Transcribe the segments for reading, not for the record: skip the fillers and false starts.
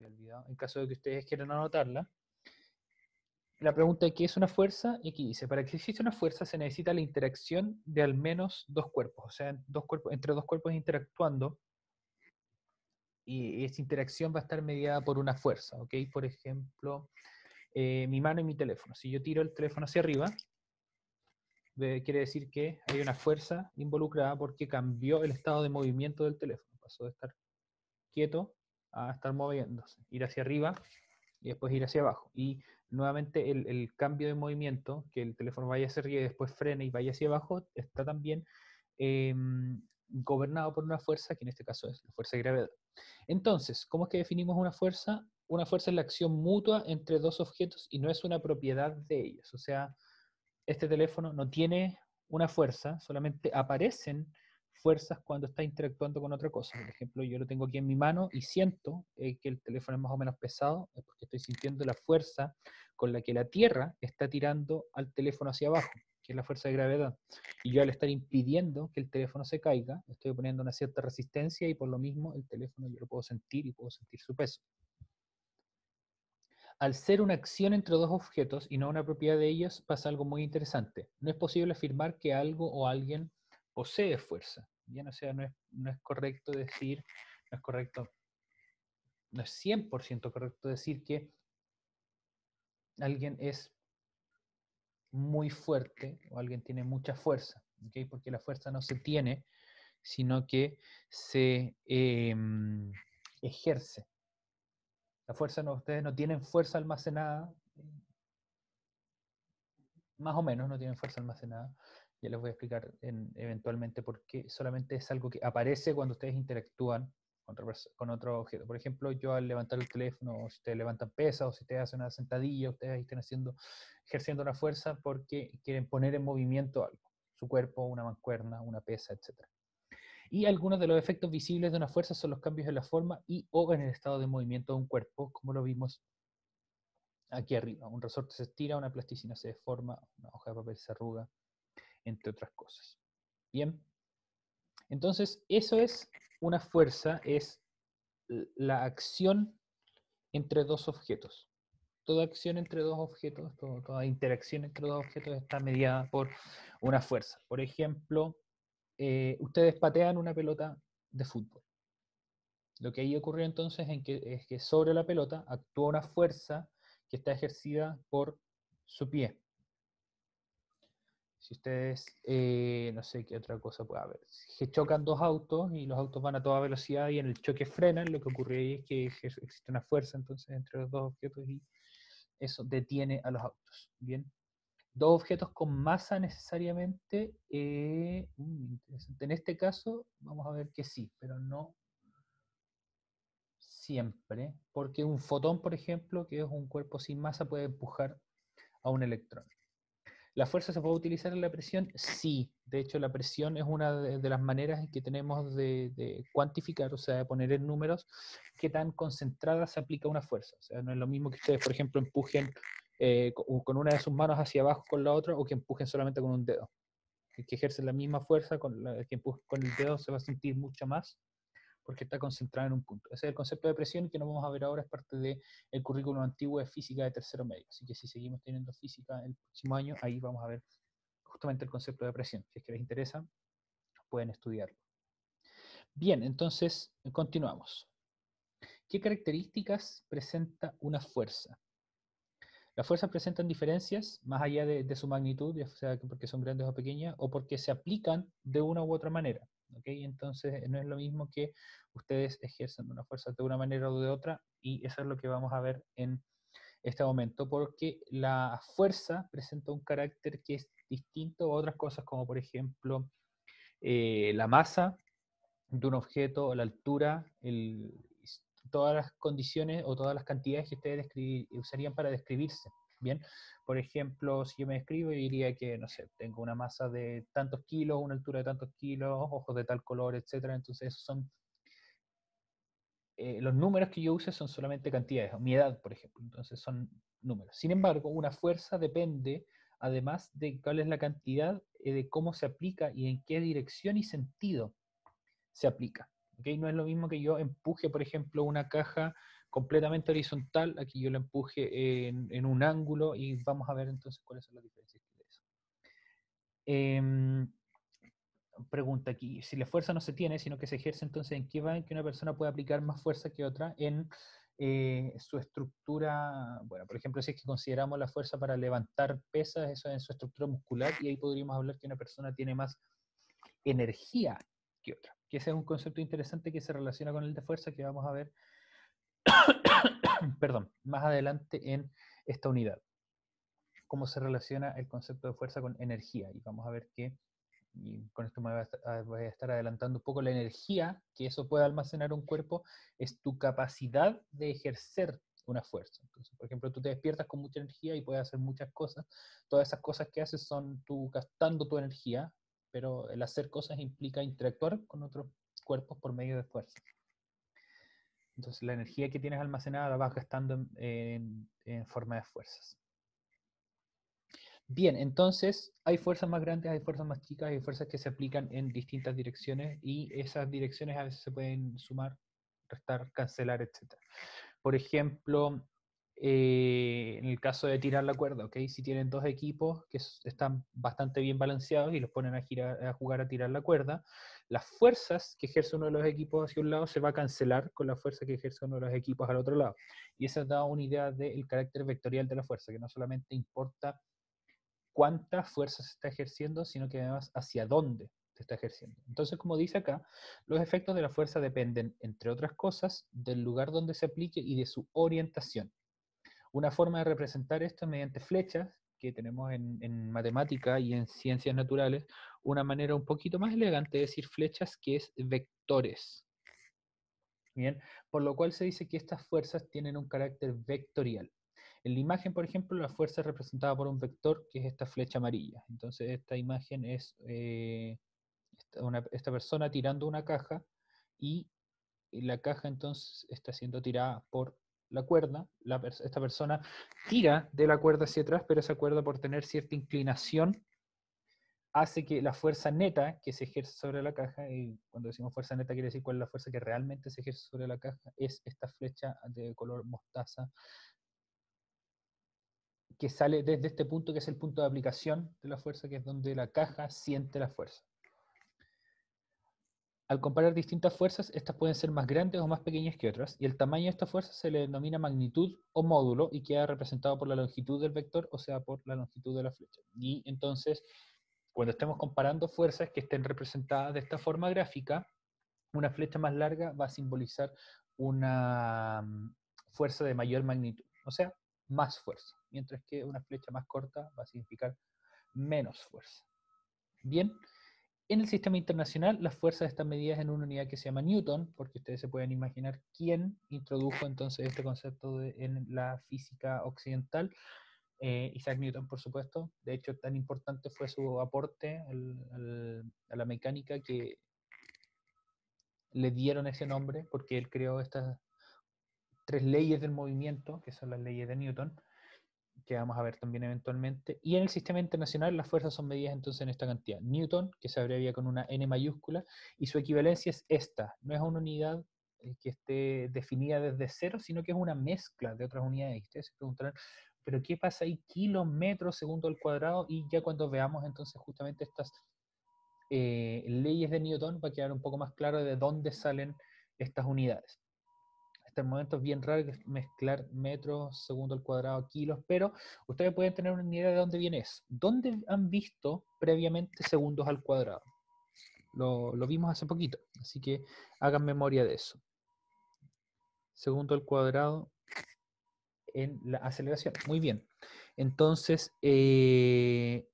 había olvidado, en caso de que ustedes quieran anotarla. La pregunta de qué es una fuerza, y aquí dice, para que exista una fuerza se necesita la interacción de al menos dos cuerpos, o sea, entre dos cuerpos interactuando, y esa interacción va a estar mediada por una fuerza, ¿ok? Por ejemplo, mi mano y mi teléfono. Si yo tiro el teléfono hacia arriba, quiere decir que hay una fuerza involucrada porque cambió el estado de movimiento del teléfono. Pasó de estar quieto a estar moviéndose, ir hacia arriba y después ir hacia abajo. Y nuevamente el cambio de movimiento, que el teléfono vaya hacia arriba y después frene y vaya hacia abajo, está también eh, gobernado por una fuerza, que en este caso es la fuerza de gravedad. Entonces, ¿cómo es que definimos una fuerza? Una fuerza es la acción mutua entre dos objetos y no es una propiedad de ellos. O sea, este teléfono no tiene una fuerza, solamente aparecen fuerzas cuando está interactuando con otra cosa. Por ejemplo, yo lo tengo aquí en mi mano y siento que el teléfono es más o menos pesado, es porque estoy sintiendo la fuerza con la que la Tierra está tirando al teléfono hacia abajo, que es la fuerza de gravedad. Y yo al estar impidiendo que el teléfono se caiga, estoy poniendo una cierta resistencia y por lo mismo el teléfono yo lo puedo sentir y puedo sentir su peso. Al ser una acción entre dos objetos y no una propiedad de ellos, pasa algo muy interesante. No es posible afirmar que algo o alguien posee fuerza. Bien, o sea, no es correcto decir, no es correcto, no es 100% correcto decir que alguien es muy fuerte o alguien tiene mucha fuerza, ¿okay? Porque la fuerza no se tiene, sino que se ejerce. La fuerza no, ustedes no tienen fuerza almacenada, más o menos no tienen fuerza almacenada. Ya les voy a explicar eventualmente por qué. Solamente es algo que aparece cuando ustedes interactúan con otro objeto. Por ejemplo, yo al levantar el teléfono, o si ustedes levantan pesas, o si ustedes hacen una sentadilla, ustedes están ejerciendo una fuerza porque quieren poner en movimiento algo. Su cuerpo, una mancuerna, una pesa, etc. Y algunos de los efectos visibles de una fuerza son los cambios en la forma y o en el estado de movimiento de un cuerpo, como lo vimos aquí arriba. Un resorte se estira, una plasticina se deforma, una hoja de papel se arruga, entre otras cosas. Bien, entonces eso es una fuerza, es la acción entre dos objetos. Toda acción entre dos objetos, toda interacción entre dos objetos está mediada por una fuerza. Por ejemplo, ustedes patean una pelota de fútbol. Lo que ahí ocurrió entonces es que sobre la pelota actúa una fuerza que está ejercida por su pie. Si ustedes, no sé qué otra cosa puede haber, si chocan dos autos y los autos van a toda velocidad y en el choque frenan, lo que ocurre ahí es que existe una fuerza entonces entre los dos objetos y eso detiene a los autos. Bien, dos objetos con masa necesariamente, interesante. En este caso vamos a ver que sí, pero no siempre, porque un fotón, por ejemplo, que es un cuerpo sin masa, puede empujar a un electrón. ¿La fuerza se puede utilizar en la presión? Sí. De hecho, la presión es una de las maneras en que tenemos de cuantificar, o sea, de poner en números qué tan concentrada se aplica una fuerza. O sea, no es lo mismo que ustedes, por ejemplo, empujen con una de sus manos hacia abajo con la otra o que empujen solamente con un dedo. El que ejerce la misma fuerza, el que empuje con el dedo se va a sentir mucho más porque está concentrada en un punto. Ese es el concepto de presión que no vamos a ver ahora, es parte del currículum antiguo de física de tercero medio. Así que si seguimos teniendo física el próximo año, ahí vamos a ver justamente el concepto de presión. Si es que les interesa, pueden estudiarlo. Bien, entonces continuamos. ¿Qué características presenta una fuerza? Las fuerzas presentan diferencias más allá de su magnitud, ya sea porque son grandes o pequeñas, o porque se aplican de una u otra manera. ¿Okay? Entonces no es lo mismo que ustedes ejerzan una fuerza de una manera o de otra, y eso es lo que vamos a ver en este momento, porque la fuerza presenta un carácter que es distinto a otras cosas, como por ejemplo la masa de un objeto, o la altura, todas las condiciones o todas las cantidades que ustedes usarían para describirse. Bien, por ejemplo, si yo me describo, yo diría que, no sé, tengo una masa de tantos kilos, una altura de tantos kilos, ojos de tal color, etcétera. Entonces, esos son los números que yo use son solamente cantidades, o mi edad, por ejemplo. Entonces, son números. Sin embargo, una fuerza depende, además de cuál es la cantidad, de cómo se aplica y en qué dirección y sentido se aplica. ¿Okay? No es lo mismo que yo empuje, por ejemplo, una caja completamente horizontal, aquí yo la empuje en un ángulo y vamos a ver entonces cuáles son las diferencias de eso. Pregunta aquí, si la fuerza no se tiene, sino que se ejerce, entonces ¿en qué va en que una persona puede aplicar más fuerza que otra en su estructura? Bueno, por ejemplo, si es que consideramos la fuerza para levantar pesas, eso es en su estructura muscular, y ahí podríamos hablar que una persona tiene más energía que otra. Que ese es un concepto interesante que se relaciona con el de fuerza que vamos a ver, perdón, más adelante en esta unidad. Cómo se relaciona el concepto de fuerza con energía. Y vamos a ver que, y con esto voy a estar adelantando un poco, la energía que eso puede almacenar un cuerpo es tu capacidad de ejercer una fuerza. Entonces, por ejemplo, tú te despiertas con mucha energía y puedes hacer muchas cosas. Todas esas cosas que haces son tú gastando tu energía, pero el hacer cosas implica interactuar con otros cuerpos por medio de fuerza. Entonces, la energía que tienes almacenada la vas gastando en forma de fuerzas. Bien, entonces hay fuerzas más grandes, hay fuerzas más chicas, hay fuerzas que se aplican en distintas direcciones y esas direcciones a veces se pueden sumar, restar, cancelar, etc. Por ejemplo, en el caso de tirar la cuerda, ¿ok? Si tienen dos equipos que están bastante bien balanceados y los ponen a jugar a tirar la cuerda, las fuerzas que ejerce uno de los equipos hacia un lado se va a cancelar con la fuerza que ejerce uno de los equipos al otro lado. Y eso da una idea del carácter vectorial de la fuerza, que no solamente importa cuánta fuerza se está ejerciendo, sino que además hacia dónde se está ejerciendo. Entonces, como dice acá, los efectos de la fuerza dependen, entre otras cosas, del lugar donde se aplique y de su orientación. Una forma de representar esto es mediante flechas, que tenemos en matemática y en ciencias naturales, una manera un poquito más elegante de decir flechas, que es vectores. Bien, por lo cual se dice que estas fuerzas tienen un carácter vectorial. En la imagen, por ejemplo, la fuerza es representada por un vector, que es esta flecha amarilla. Entonces, esta imagen es esta persona tirando una caja y la caja entonces está siendo tirada por la cuerda. Esta persona tira de la cuerda hacia atrás, pero esa cuerda, por tener cierta inclinación, hace que la fuerza neta que se ejerce sobre la caja, y cuando decimos fuerza neta quiere decir cuál es la fuerza que realmente se ejerce sobre la caja, es esta flecha de color mostaza que sale desde este punto, que es el punto de aplicación de la fuerza, que es donde la caja siente la fuerza. Al comparar distintas fuerzas, estas pueden ser más grandes o más pequeñas que otras, y el tamaño de esta fuerza se le denomina magnitud o módulo, y queda representado por la longitud del vector, o sea, por la longitud de la flecha. Y entonces, cuando estemos comparando fuerzas que estén representadas de esta forma gráfica, una flecha más larga va a simbolizar una fuerza de mayor magnitud, o sea, más fuerza, mientras que una flecha más corta va a significar menos fuerza. Bien, en el sistema internacional las fuerzas están medidas en una unidad que se llama Newton, porque ustedes se pueden imaginar quién introdujo entonces este concepto en la física occidental. Isaac Newton, por supuesto. De hecho, tan importante fue su aporte a la mecánica que le dieron ese nombre, porque él creó estas tres leyes del movimiento, que son las leyes de Newton, que vamos a ver también eventualmente. Y en el sistema internacional las fuerzas son medidas entonces en esta cantidad. Newton, que se abrevia con una N mayúscula, y su equivalencia es esta. No es una unidad que esté definida desde cero, sino que es una mezcla de otras unidades. Ustedes se preguntarán, ¿pero qué pasa ahí? Kilómetros, segundo al cuadrado, y ya cuando veamos entonces justamente estas leyes de Newton va a quedar un poco más claro de dónde salen estas unidades. Hasta el momento es bien raro mezclar metros, segundo al cuadrado, kilos, pero ustedes pueden tener una idea de dónde viene eso. ¿Dónde han visto previamente segundos al cuadrado? Lo vimos hace poquito, así que hagan memoria de eso. Segundo al cuadrado en la aceleración. Muy bien. Entonces, en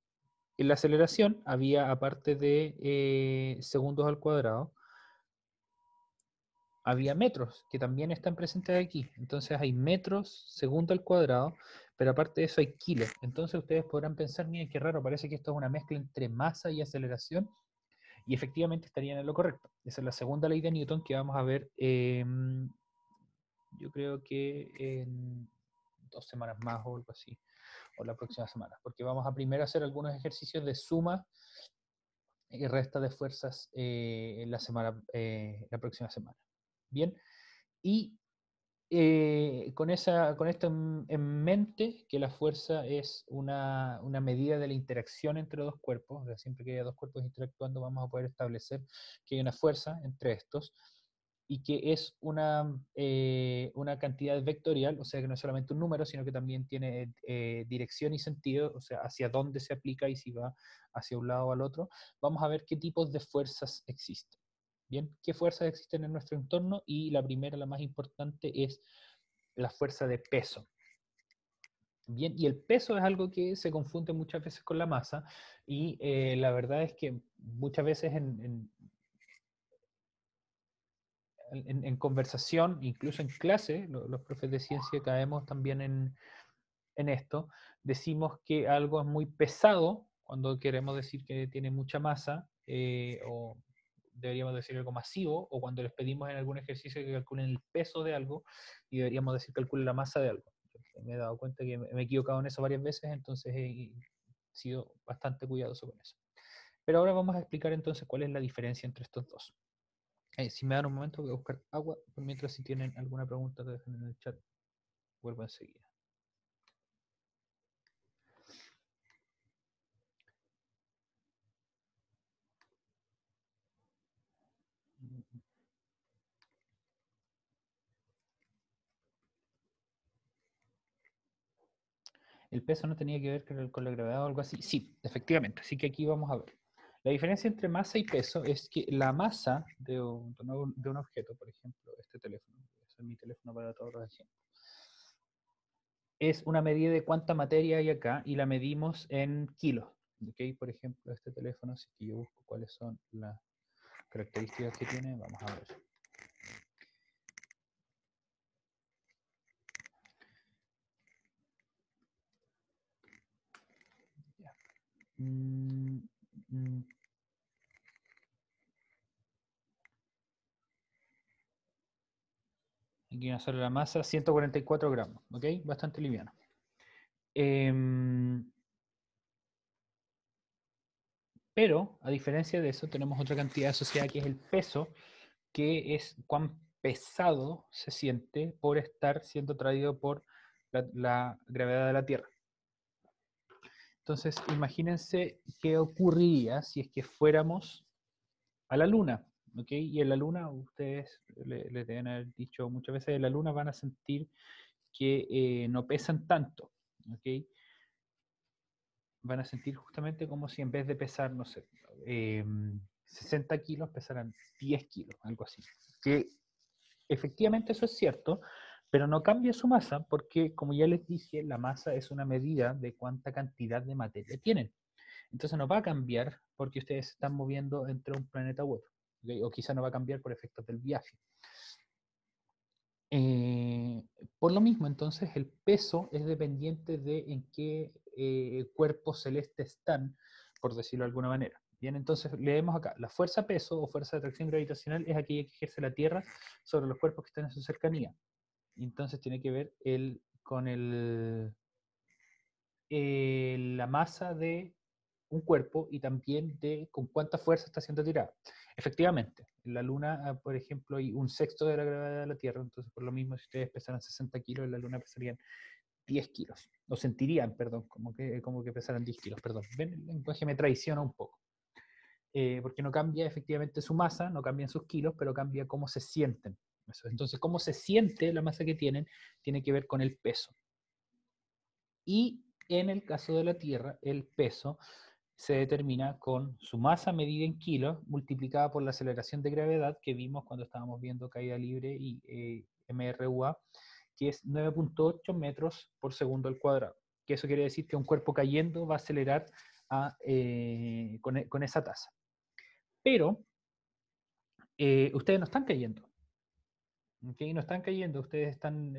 la aceleración había, aparte de segundos al cuadrado, había metros, que también están presentes aquí. Entonces hay metros, segundo al cuadrado, pero aparte de eso hay kilos. Entonces ustedes podrán pensar, miren qué raro, parece que esto es una mezcla entre masa y aceleración, y efectivamente estarían en lo correcto. Esa es la segunda ley de Newton que vamos a ver, yo creo que en 2 semanas más o algo así, o la próxima semana, porque vamos a primero hacer algunos ejercicios de suma y resta de fuerzas la próxima semana. Bien, y con esto en mente, que la fuerza es una medida de la interacción entre dos cuerpos, o sea, siempre que haya dos cuerpos interactuando vamos a poder establecer que hay una fuerza entre estos, y que es una cantidad vectorial, o sea que no es solamente un número, sino que también tiene dirección y sentido, o sea, hacia dónde se aplica y si va hacia un lado o al otro. Vamos a ver qué tipos de fuerzas existen. Bien, ¿qué fuerzas existen en nuestro entorno? Y la primera, la más importante, es la fuerza de peso. Bien, y el peso es algo que se confunde muchas veces con la masa, y la verdad es que muchas veces en conversación, incluso en clase, los profes de ciencia caemos también en esto, decimos que algo es muy pesado cuando queremos decir que tiene mucha masa, o deberíamos decir algo masivo, o cuando les pedimos en algún ejercicio que calculen el peso de algo, y deberíamos decir calculen la masa de algo. Me he dado cuenta que me he equivocado en eso varias veces, entonces he sido bastante cuidadoso con eso. Pero ahora vamos a explicar entonces cuál es la diferencia entre estos dos. Si me dan un momento, voy a buscar agua, por mientras si tienen alguna pregunta que dejen en el chat, vuelvo enseguida. ¿El peso no tenía que ver con la gravedad o algo así? Sí, efectivamente. Así que aquí vamos a ver. La diferencia entre masa y peso es que la masa de un objeto, por ejemplo, este teléfono, ese es mi teléfono para todos los ejemplos, es una medida de cuánta materia hay acá y la medimos en kilos. ¿Okay? Por ejemplo, este teléfono, si yo busco cuáles son las características que tiene, vamos a ver. Ya. Mm, mm, Aquí va a ser la masa, 144 gramos, ¿ok? Bastante liviano. Pero, a diferencia de eso, tenemos otra cantidad asociada que es el peso, que es cuán pesado se siente por estar siendo traído por la gravedad de la Tierra. Entonces, imagínense qué ocurriría si es que fuéramos a la Luna, ¿ok? Y en la Luna, ustedes le deben haber dicho muchas veces, en la Luna van a sentir que no pesan tanto, ¿ok? Van a sentir justamente como si en vez de pesar, no sé, 60 kilos, pesaran 10 kilos, algo así. Que efectivamente eso es cierto, pero no cambia su masa porque, como ya les dije, la masa es una medida de cuánta cantidad de materia tienen. Entonces no va a cambiar porque ustedes se están moviendo entre un planeta u otro. ¿Okay? O quizá no va a cambiar por efectos del viaje. Eh, por lo mismo, entonces, el peso es dependiente de en qué cuerpo celeste están, por decirlo de alguna manera. Bien, entonces leemos acá, la fuerza peso o fuerza de atracción gravitacional es aquella que ejerce la Tierra sobre los cuerpos que están en su cercanía. Entonces tiene que ver con la masa de un cuerpo y también de con cuánta fuerza está siendo tirada. Efectivamente, en la Luna, por ejemplo, hay un sexto de la gravedad de la Tierra, entonces por lo mismo si ustedes pesaran 60 kilos, en la Luna pesarían 10 kilos, o sentirían, perdón, como que pesaran 10 kilos, perdón. ¿Ven? El lenguaje me traiciona un poco, porque no cambia efectivamente su masa, no cambian sus kilos, pero cambia cómo se sienten. Entonces, cómo se siente la masa que tienen, tiene que ver con el peso. Y en el caso de la Tierra, el peso se determina con su masa medida en kilos multiplicada por la aceleración de gravedad que vimos cuando estábamos viendo caída libre y MRUA, que es 9.8 metros por segundo al cuadrado. Que eso quiere decir que un cuerpo cayendo va a acelerar con esa tasa. Pero ustedes no están cayendo. ¿Okay? No están cayendo, ustedes están no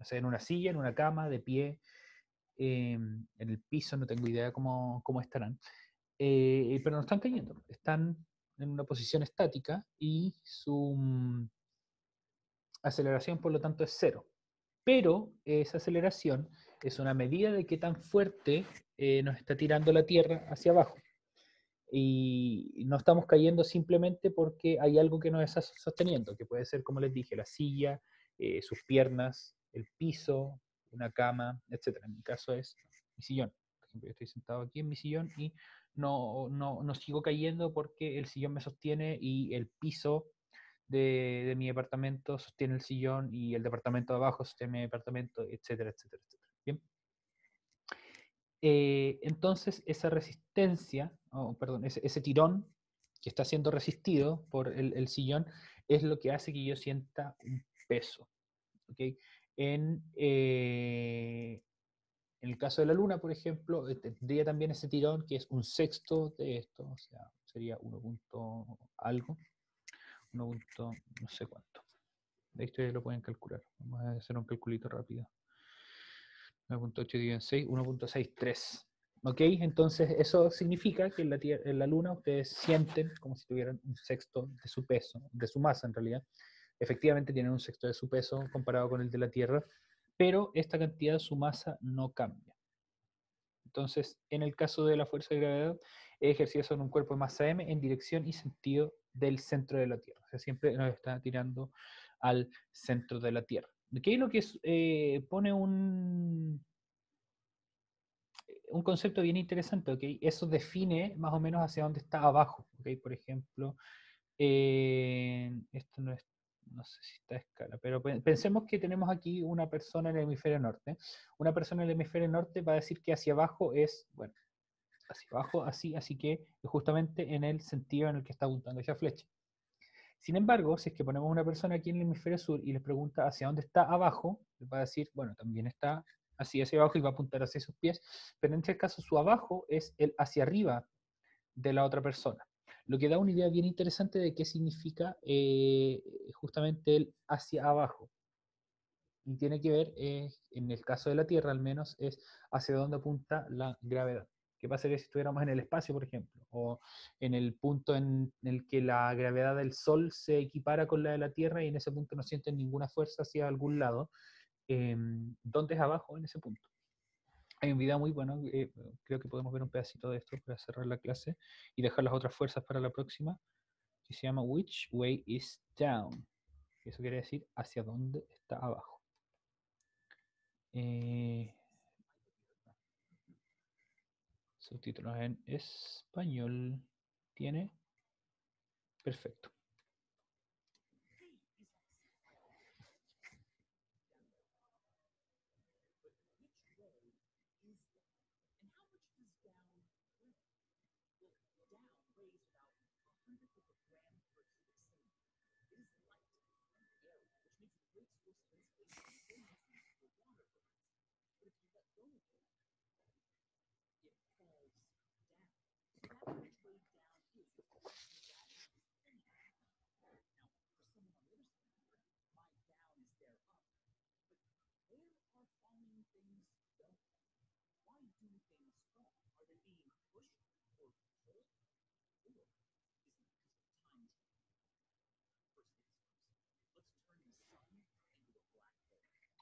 sé, en una silla, en una cama, de pie, en el piso, no tengo idea cómo estarán, pero no están cayendo, están en una posición estática y su aceleración por lo tanto es cero. Pero esa aceleración es una medida de qué tan fuerte nos está tirando la Tierra hacia abajo. Y no estamos cayendo simplemente porque hay algo que nos está sosteniendo, que puede ser, como les dije, la silla, sus piernas, el piso, una cama, etc. En mi caso es mi sillón. Por ejemplo, yo estoy sentado aquí en mi sillón y no sigo cayendo porque el sillón me sostiene y el piso de mi departamento sostiene el sillón y el departamento de abajo sostiene mi departamento, etcétera, etcétera, etcétera. Bien. Entonces, esa resistencia, perdón, ese tirón que está siendo resistido por el sillón es lo que hace que yo sienta un peso. ¿Okay? En, en el caso de la Luna, por ejemplo, tendría también ese tirón que es un sexto de esto, o sea, sería 1 punto algo, 1 punto no sé cuánto. De esto ya lo pueden calcular. Vamos a hacer un calculito rápido. 9.8 dividido en 6, 1.63. ¿Ok? Entonces eso significa que en la Luna ustedes sienten como si tuvieran un sexto de su peso, de su masa en realidad. Efectivamente tienen un sexto de su peso comparado con el de la Tierra, pero esta cantidad de su masa no cambia. Entonces, en el caso de la fuerza de gravedad, es ejercida sobre un cuerpo de masa m en dirección y sentido del centro de la Tierra. O sea, siempre nos está tirando al centro de la Tierra. ¿Ok? Lo que pone un concepto bien interesante, ¿ok? Eso define más o menos hacia dónde está abajo, ¿ok? Por ejemplo, esto no sé si está a escala, pero pensemos que tenemos aquí una persona en el hemisferio norte. Una persona en el hemisferio norte va a decir que hacia abajo es, bueno, hacia abajo, así que es justamente en el sentido en el que está apuntando esa flecha. Sin embargo, si es que ponemos una persona aquí en el hemisferio sur y les pregunta hacia dónde está abajo, les va a decir, bueno, también está así hacia abajo y va a apuntar hacia sus pies, pero en este caso su abajo es el hacia arriba de la otra persona. Lo que da una idea bien interesante de qué significa justamente el hacia abajo. Y tiene que ver, en el caso de la Tierra al menos, es hacia dónde apunta la gravedad. ¿Qué pasaría si estuviéramos en el espacio, por ejemplo? O en el punto en el que la gravedad del Sol se equipara con la de la Tierra y en ese punto no sienten ninguna fuerza hacia algún lado. ¿Dónde es abajo en ese punto? Hay un video muy bueno, creo que podemos ver un pedacito de esto para cerrar la clase y dejar las otras fuerzas para la próxima, que se llama Which Way is Down? Eso quiere decir hacia dónde está abajo. Subtítulos en español. ¿Tiene? Perfecto.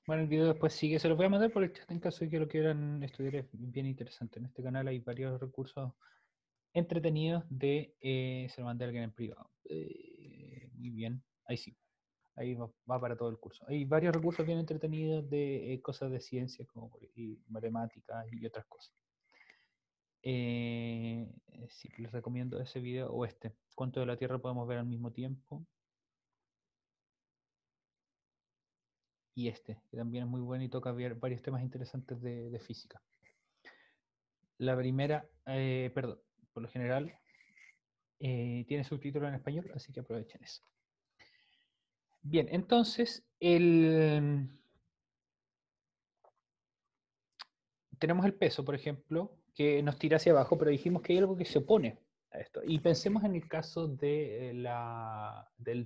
Bueno, el video después sigue, se los voy a mandar por el chat en caso de que lo quieran estudiar, es bien interesante. En este canal hay varios recursos entretenidos se lo mandé a alguien en privado. Muy bien, ahí sí, ahí va para todo el curso. Hay varios recursos bien entretenidos de cosas de ciencia como y matemáticas y otras cosas. Sí, les recomiendo ese video o este. ¿Cuánto de la Tierra podemos ver al mismo tiempo? Y este, que también es muy bueno y toca ver varios temas interesantes de física. La primera, perdón, por lo general tiene subtítulos en español, así que aprovechen eso. Bien, entonces tenemos el peso, por ejemplo, que nos tira hacia abajo, pero dijimos que hay algo que se opone a esto. Y pensemos en el caso del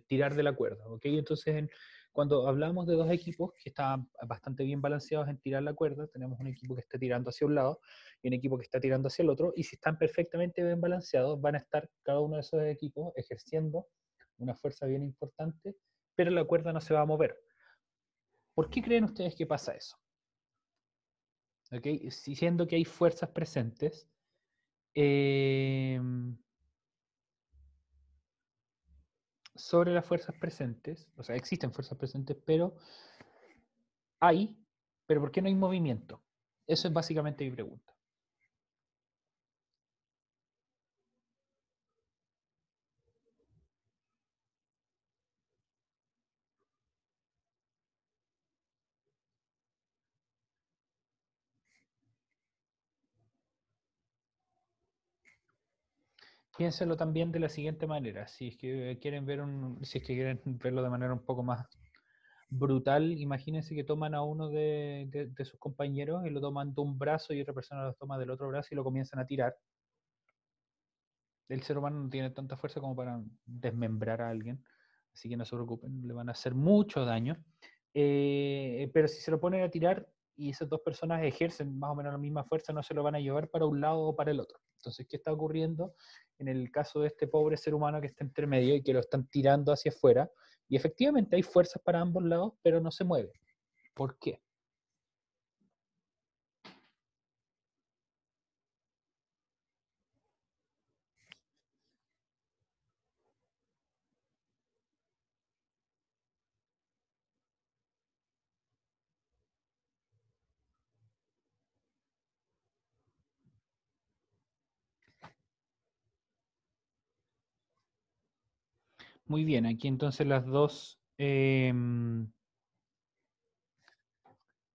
tirar de la cuerda, ¿ok? Entonces, cuando hablamos de dos equipos que están bastante bien balanceados en tirar la cuerda, tenemos un equipo que está tirando hacia un lado y un equipo que está tirando hacia el otro, y si están perfectamente bien balanceados, van a estar cada uno de esos equipos ejerciendo una fuerza bien importante, pero la cuerda no se va a mover. ¿Por qué creen ustedes que pasa eso? ¿Okay? Siendo que hay fuerzas presentes, sobre las fuerzas presentes, o sea, existen fuerzas presentes, hay, pero ¿por qué no hay movimiento? Eso es básicamente mi pregunta. Piénselo también de la siguiente manera, si es que quieren si es que quieren verlo de manera un poco más brutal, imagínense que toman a uno de sus compañeros y lo toman de un brazo y otra persona lo toma del otro brazo y lo comienzan a tirar. El ser humano no tiene tanta fuerza como para desmembrar a alguien, así que no se preocupen, le van a hacer mucho daño. Pero si se lo ponen a tirar y esas dos personas ejercen más o menos la misma fuerza, no se lo van a llevar para un lado o para el otro. Entonces, ¿qué está ocurriendo en el caso de este pobre ser humano que está entre medio y que lo están tirando hacia afuera? Y efectivamente hay fuerzas para ambos lados, pero no se mueve. ¿Por qué? Muy bien, aquí entonces las dos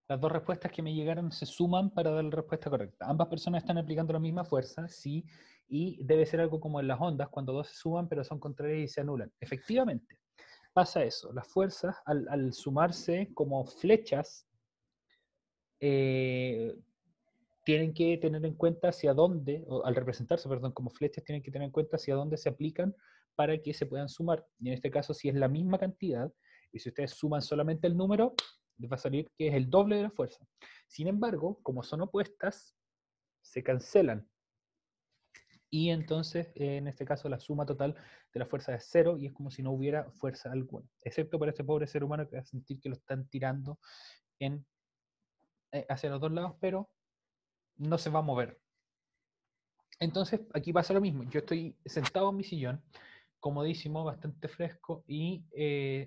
respuestas que me llegaron se suman para dar la respuesta correcta. Ambas personas están aplicando la misma fuerza, sí, y debe ser algo como en las ondas, cuando dos se suman pero son contrarias y se anulan. Efectivamente, pasa eso. Las fuerzas, al sumarse como flechas, eh, tienen que tener en cuenta hacia dónde, o al representarse, perdón, como flechas, tienen que tener en cuenta hacia dónde se aplican para que se puedan sumar. Y en este caso, si es la misma cantidad, y si ustedes suman solamente el número, les va a salir que es el doble de la fuerza. Sin embargo, como son opuestas, se cancelan. Y entonces, en este caso, la suma total de la fuerza es cero y es como si no hubiera fuerza alguna. Excepto para este pobre ser humano que va a sentir que lo están tirando en, hacia los dos lados, pero no se va a mover. Entonces, aquí pasa lo mismo. Yo estoy sentado en mi sillón, comodísimo, bastante fresco, y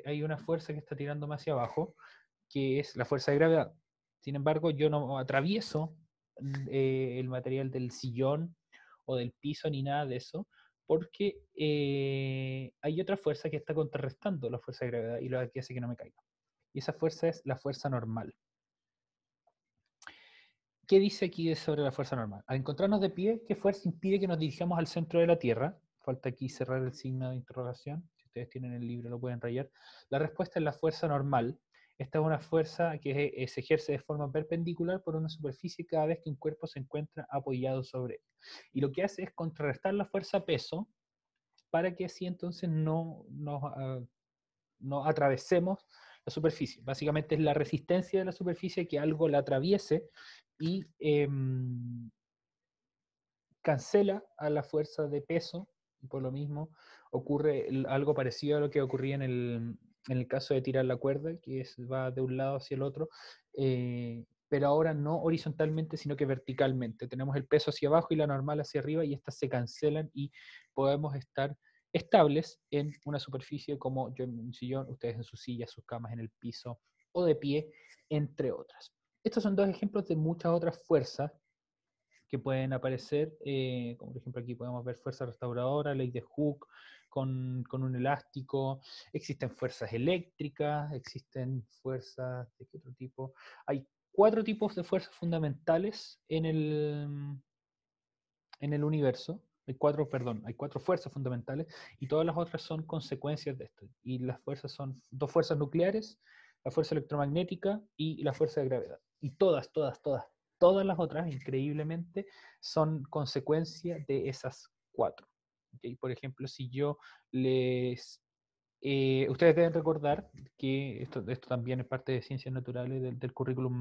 hay una fuerza que está tirándome hacia abajo, que es la fuerza de gravedad. Sin embargo, yo no atravieso el material del sillón o del piso ni nada de eso, porque hay otra fuerza que está contrarrestando la fuerza de gravedad y lo que hace que no me caiga. Y esa fuerza es la fuerza normal. ¿Qué dice aquí sobre la fuerza normal? Al encontrarnos de pie, ¿qué fuerza impide que nos dirijamos al centro de la Tierra? Falta aquí cerrar el signo de interrogación. Si ustedes tienen el libro, lo pueden rayar. La respuesta es la fuerza normal. Esta es una fuerza que se ejerce de forma perpendicular por una superficie cada vez que un cuerpo se encuentra apoyado sobre él. Y lo que hace es contrarrestar la fuerza peso para que así entonces no atravesemos la superficie. Básicamente es la resistencia de la superficie que algo la atraviese y cancela a la fuerza de peso, y por lo mismo ocurre algo parecido a lo que ocurría en el caso de tirar la cuerda, que va de un lado hacia el otro, pero ahora no horizontalmente, sino que verticalmente. Tenemos el peso hacia abajo y la normal hacia arriba, y estas se cancelan y podemos estar estables en una superficie como yo en un sillón, ustedes en su silla, sus camas en el piso o de pie, entre otras. Estos son dos ejemplos de muchas otras fuerzas que pueden aparecer, como por ejemplo aquí podemos ver fuerza restauradora, ley de Hooke, con un elástico, existen fuerzas eléctricas, existen fuerzas de qué otro tipo. Hay cuatro tipos de fuerzas fundamentales en el universo. Hay cuatro fuerzas fundamentales y todas las otras son consecuencias de esto. Y las fuerzas son dos fuerzas nucleares, la fuerza electromagnética y la fuerza de gravedad. Y todas las otras, increíblemente, son consecuencia de esas cuatro. ¿Okay? Por ejemplo, si yo les... ustedes deben recordar que esto también es parte de ciencias naturales del currículum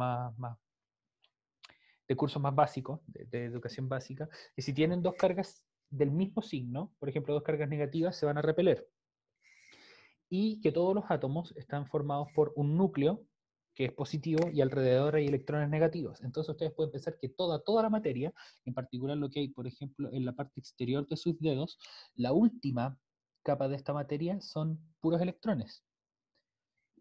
de cursos más básicos, de educación básica, que si tienen dos cargas del mismo signo, por ejemplo, dos cargas negativas, se van a repeler. Y que todos los átomos están formados por un núcleo que es positivo y alrededor hay electrones negativos. Entonces ustedes pueden pensar que toda la materia, en particular lo que hay, por ejemplo, en la parte exterior de sus dedos, la última capas de esta materia son puros electrones.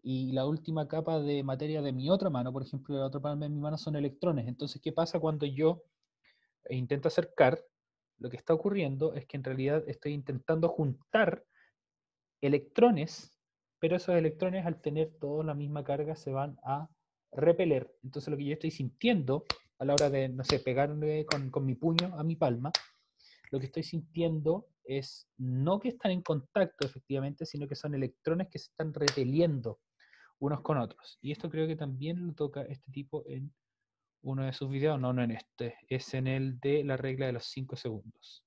Y la última capa de materia de mi otra mano, por ejemplo, la otra palma de mi mano son electrones. Entonces, ¿qué pasa cuando yo intento acercar? Lo que está ocurriendo es que en realidad estoy intentando juntar electrones, pero esos electrones al tener todos la misma carga se van a repeler. Entonces lo que yo estoy sintiendo a la hora de, no sé, pegarle con mi puño a mi palma, lo que estoy sintiendo es no que están en contacto efectivamente, sino que son electrones que se están repeliendo unos con otros. Y esto creo que también lo toca este tipo en uno de sus videos, no en este, es en el de la regla de los 5 segundos.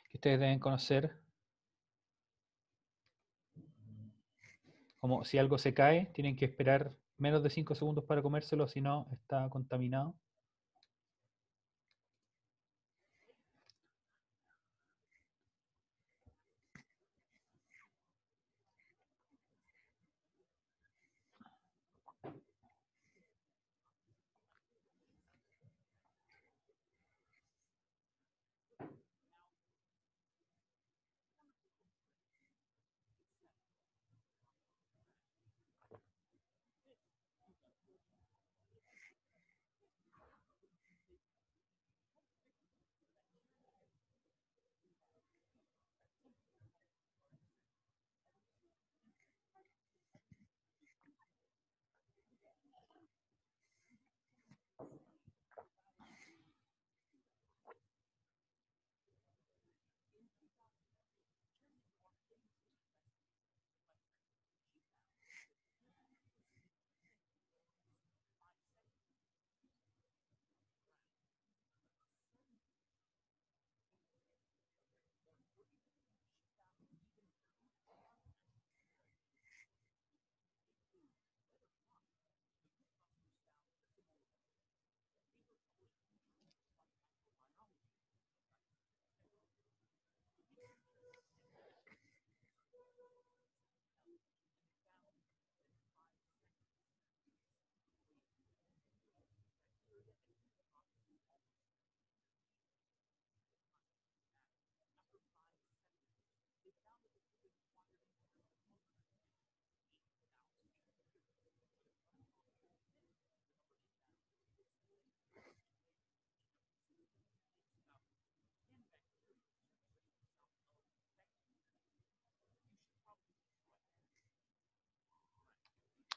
Que ustedes deben conocer como si algo se cae, tienen que esperar menos de 5 segundos para comérselo, si no está contaminado.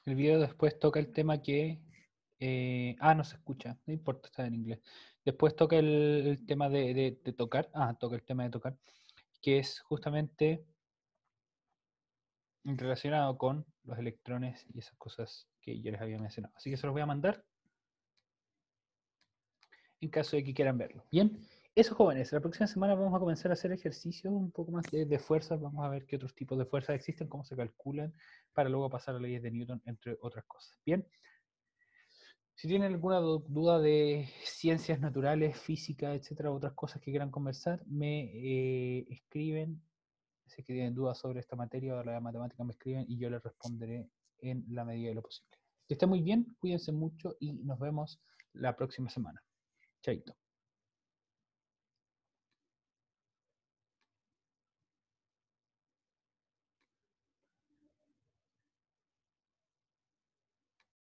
El video después toca el tema que... no se escucha, no importa, está en inglés. Después toca el tema de tocar, toca el tema de tocar, que es justamente relacionado con los electrones y esas cosas que yo les había mencionado. Así que se los voy a mandar en caso de que quieran verlo. Bien, eso jóvenes, la próxima semana vamos a comenzar a hacer ejercicios un poco más de fuerzas, vamos a ver qué otros tipos de fuerzas existen, cómo se calculan, para luego pasar a leyes de Newton, entre otras cosas. Bien, si tienen alguna duda de ciencias naturales, física, etcétera, otras cosas que quieran conversar, me escriben. Si es que tienen dudas sobre esta materia o la matemática, me escriben y yo les responderé en la medida de lo posible. Que estén muy bien, cuídense mucho y nos vemos la próxima semana. Chaito.